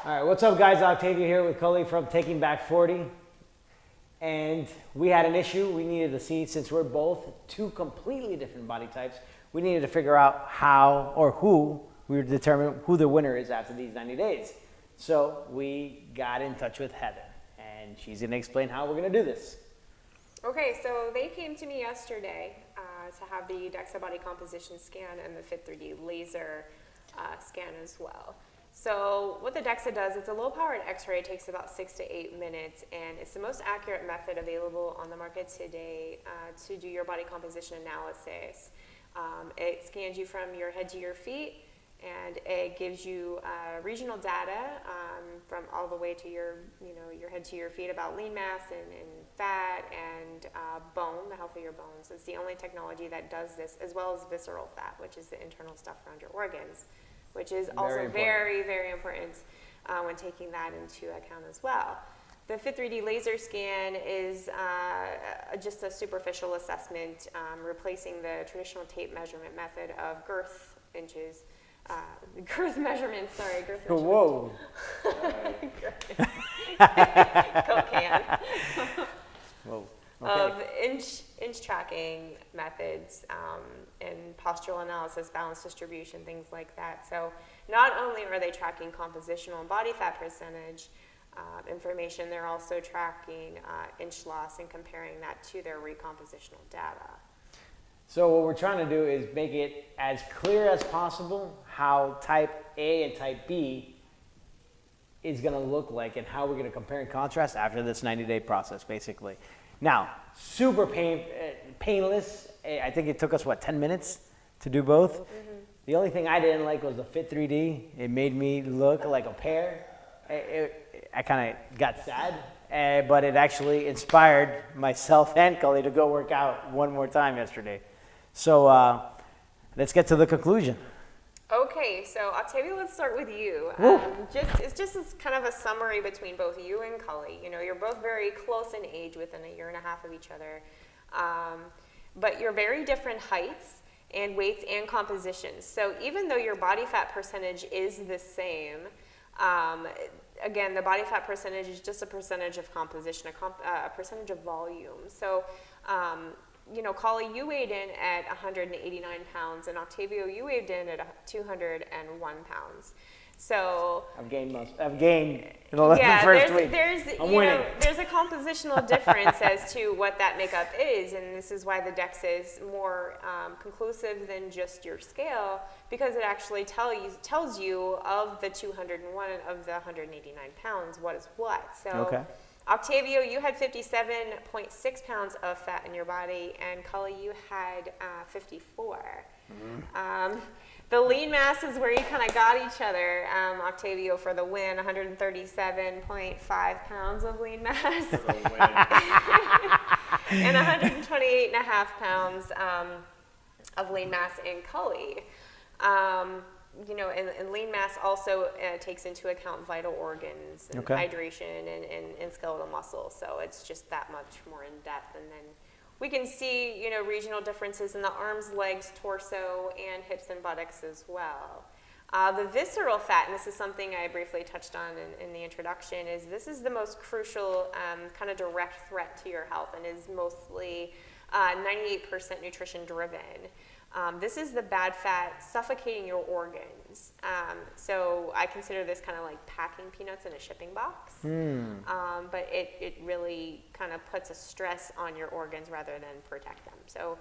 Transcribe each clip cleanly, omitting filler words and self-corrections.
All right, what's up guys? Octavio here with Cully from Taking Back 40. And we had an issue we needed to see, since we're both two completely different body types, we needed to figure out how or who we would determine who the winner is after these 90 days. So we got in touch with Heather, and she's gonna explain how we're gonna do this. Okay, so they came to me yesterday to have the DXA body composition scan and the Fit3D laser scan as well. So what the DXA does, it's a low-powered X-ray. It takes about 6 to 8 minutes, and it's the most accurate method available on the market today to do your body composition analysis. It scans you from your head to your feet, and it gives you regional data from all the way to your head to your feet about lean mass and fat and bone, the health of your bones. It's the only technology that does this, as well as visceral fat, which is the internal stuff around your organs, which is also very, very important when taking that into account as well. The Fit3D laser scan is just a superficial assessment, replacing the traditional tape measurement method of girth inches. Girth measurements, sorry, girth measurements. Whoa. Coke can. Whoa. Okay. Of inch tracking methods and postural analysis, balance distribution, things like that. So not only are they tracking compositional and body fat percentage information, they're also tracking inch loss and comparing that to their recompositional data. So what we're trying to do is make it as clear as possible how type A and type B is going to look like, and how we're going to compare and contrast after this 90-day process, basically. Now, super painless. I think it took us, 10 minutes to do both? Mm-hmm. The only thing I didn't like was the Fit3D. It made me look like a pear. I kind of got sad, but it actually inspired myself and Cully to go work out one more time yesterday. So let's get to the conclusion. Okay, so Octavia, let's start with you. It's just as kind of a summary between both you and Cully. You know, you're both very close in age, within 1.5 years of each other, but you're very different heights and weights and compositions. So even though your body fat percentage is the same, again, the body fat percentage is just a percentage of composition, a percentage of volume. So, you know, Cully, you weighed in at 189 pounds, and Octavio, you weighed in at 201 pounds. So I've gained in the first week. There's a compositional difference as to what that makeup is, and this is why the DXA is more conclusive than just your scale, because it actually tells you of the 201 of the 189 pounds what is what. So. Okay. Octavio, you had 57.6 pounds of fat in your body, and Cully, you had 54. Mm-hmm. The lean mass is where you kind of got each other. Octavio for the win, 137.5 pounds of lean mass. For the win. And 128.5 pounds of lean mass in Cully. You know, and lean mass also takes into account vital organs and hydration and skeletal muscle. So it's just that much more in depth. And then we can see, you know, regional differences in the arms, legs, torso, and hips and buttocks as well. The visceral fat, and this is something I briefly touched on in the introduction, is this is the most crucial kind of direct threat to your health, and is mostly 98% nutrition driven. This is the bad fat suffocating your organs. So I consider this kind of like packing peanuts in a shipping box. But it really kind of puts a stress on your organs rather than protect them. So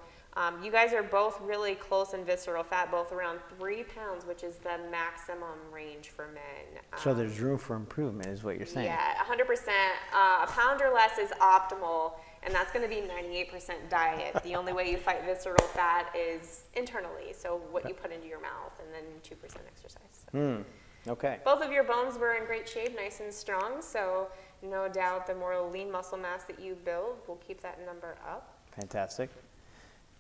you guys are both really close in visceral fat, both around 3 pounds, which is the maximum range for men. So there's room for improvement is what you're saying. Yeah, 100%. A pound or less is optimal. And that's going to be 98% diet. The only way you fight visceral fat is internally, so what you put into your mouth, and then 2% exercise. So. Okay. Both of your bones were in great shape, nice and strong, so no doubt the more lean muscle mass that you build will keep that number up. Fantastic.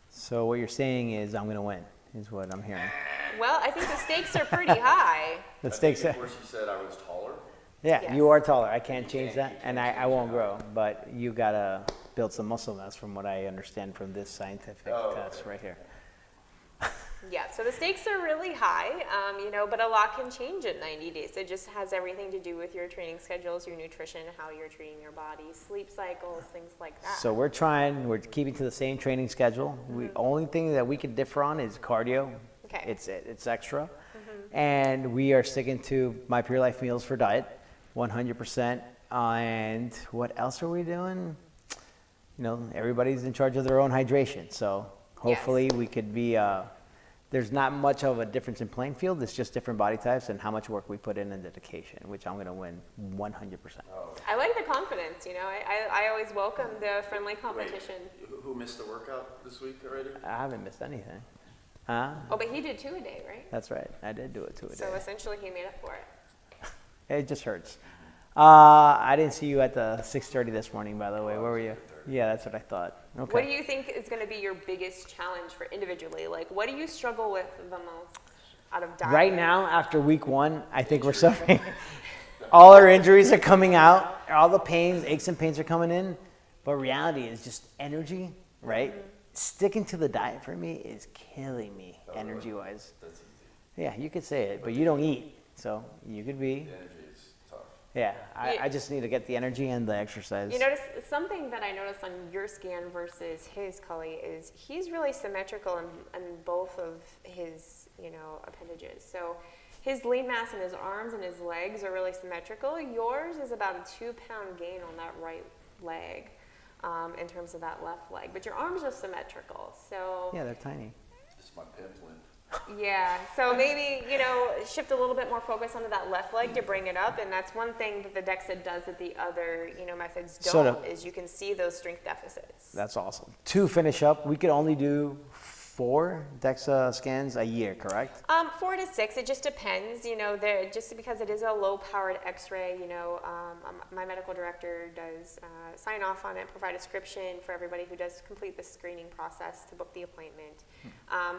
So what you're saying is I'm going to win, is what I'm hearing. Well, I think the stakes are pretty high. The stakes. Before she said I was taller. Yeah, yes. You are taller. I can't change that, and I won't grow. But you gotta build some muscle mass, from what I understand from this scientific test right here. Yeah, so the stakes are really high, you know, but a lot can change in 90 days. It just has everything to do with your training schedules, your nutrition, how you're treating your body, sleep cycles, things like that. So we're keeping to the same training schedule. Only thing that we could differ on is cardio. Okay. It's extra. And we are sticking to my Pure Life meals for diet, 100%. And what else are we doing? You know, everybody's in charge of their own hydration. So hopefully we could be, there's not much of a difference in playing field. It's just different body types and how much work we put in and dedication, which I'm going to win 100%. I like the confidence, you know. I always welcome the friendly competition. Wait, who missed the workout this week already? I haven't missed anything. Huh? Oh, but he did 2 a day, right? That's right. I did do it 2 a day. So essentially he made up for it. It just hurts. I didn't see you at the 6:30 this morning, by the way. Where were you? Yeah, that's what I thought. Okay. What do you think is going to be your biggest challenge for individually? Like, what do you struggle with the most out of diet? Right now, after week 1, I think we're suffering. All our injuries are coming out. All the pains, aches and pains are coming in. But reality is just energy, right? Sticking to the diet for me is killing me, energy-wise. That's easy. Yeah, you could say it, but you don't eat. So you could be. The energy is tough. Yeah, I just need to get the energy and the exercise. You notice something that I noticed on your scan versus his, Cully, is he's really symmetrical in both of his, you know, appendages. So his lean mass in his arms and his legs are really symmetrical. Yours is about a 2-pound gain on that right leg in terms of that left leg. But your arms are symmetrical. So Yeah, they're tiny. This is my pimplin. yeah, so maybe, you know, shift a little bit more focus onto that left leg to bring it up, and that's one thing that the DXA does that the other, you know, methods don't, Sort of. is you can see those strength deficits. That's awesome. To finish up, we could only do 4 DXA scans a year, correct? 4 to 6, it just depends, you know, just because it is a low-powered x-ray, you know, my medical director does sign off on it, provide a prescription for everybody who does complete the screening process to book the appointment.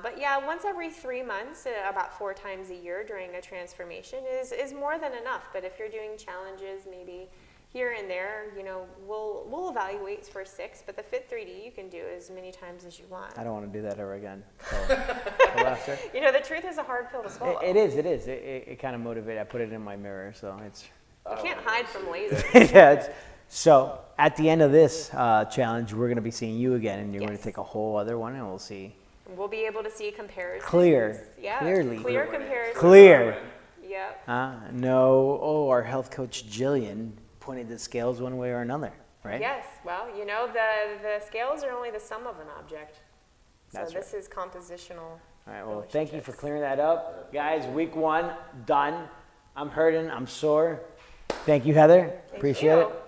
But yeah, once every 3 months, about 4 times a year during a transformation is more than enough. But if you're doing challenges, maybe here and there, you know, we'll evaluate for 6, but the Fit 3D you can do as many times as you want. I don't want to do that ever again. So, till after. You know, the truth is a hard pill to swallow. It is. It kind of motivated. I put it in my mirror, so it's. You can't hide from lasers. Yeah. So at the end of this challenge, we're going to be seeing you again, and you're going to take a whole other one, and we'll see. We'll be able to see comparisons. Clear. Yeah. Clearly. Clear comparisons. Clear. Yep. No. Oh, our health coach Jillian pointed the scales one way or another, right? Yes. Well, you know, the scales are only the sum of an object. So That's this is compositional. All right. Well, thank you for clearing that up, guys. Week 1 done. I'm hurting. I'm sore. Thank you, Heather. Appreciate it.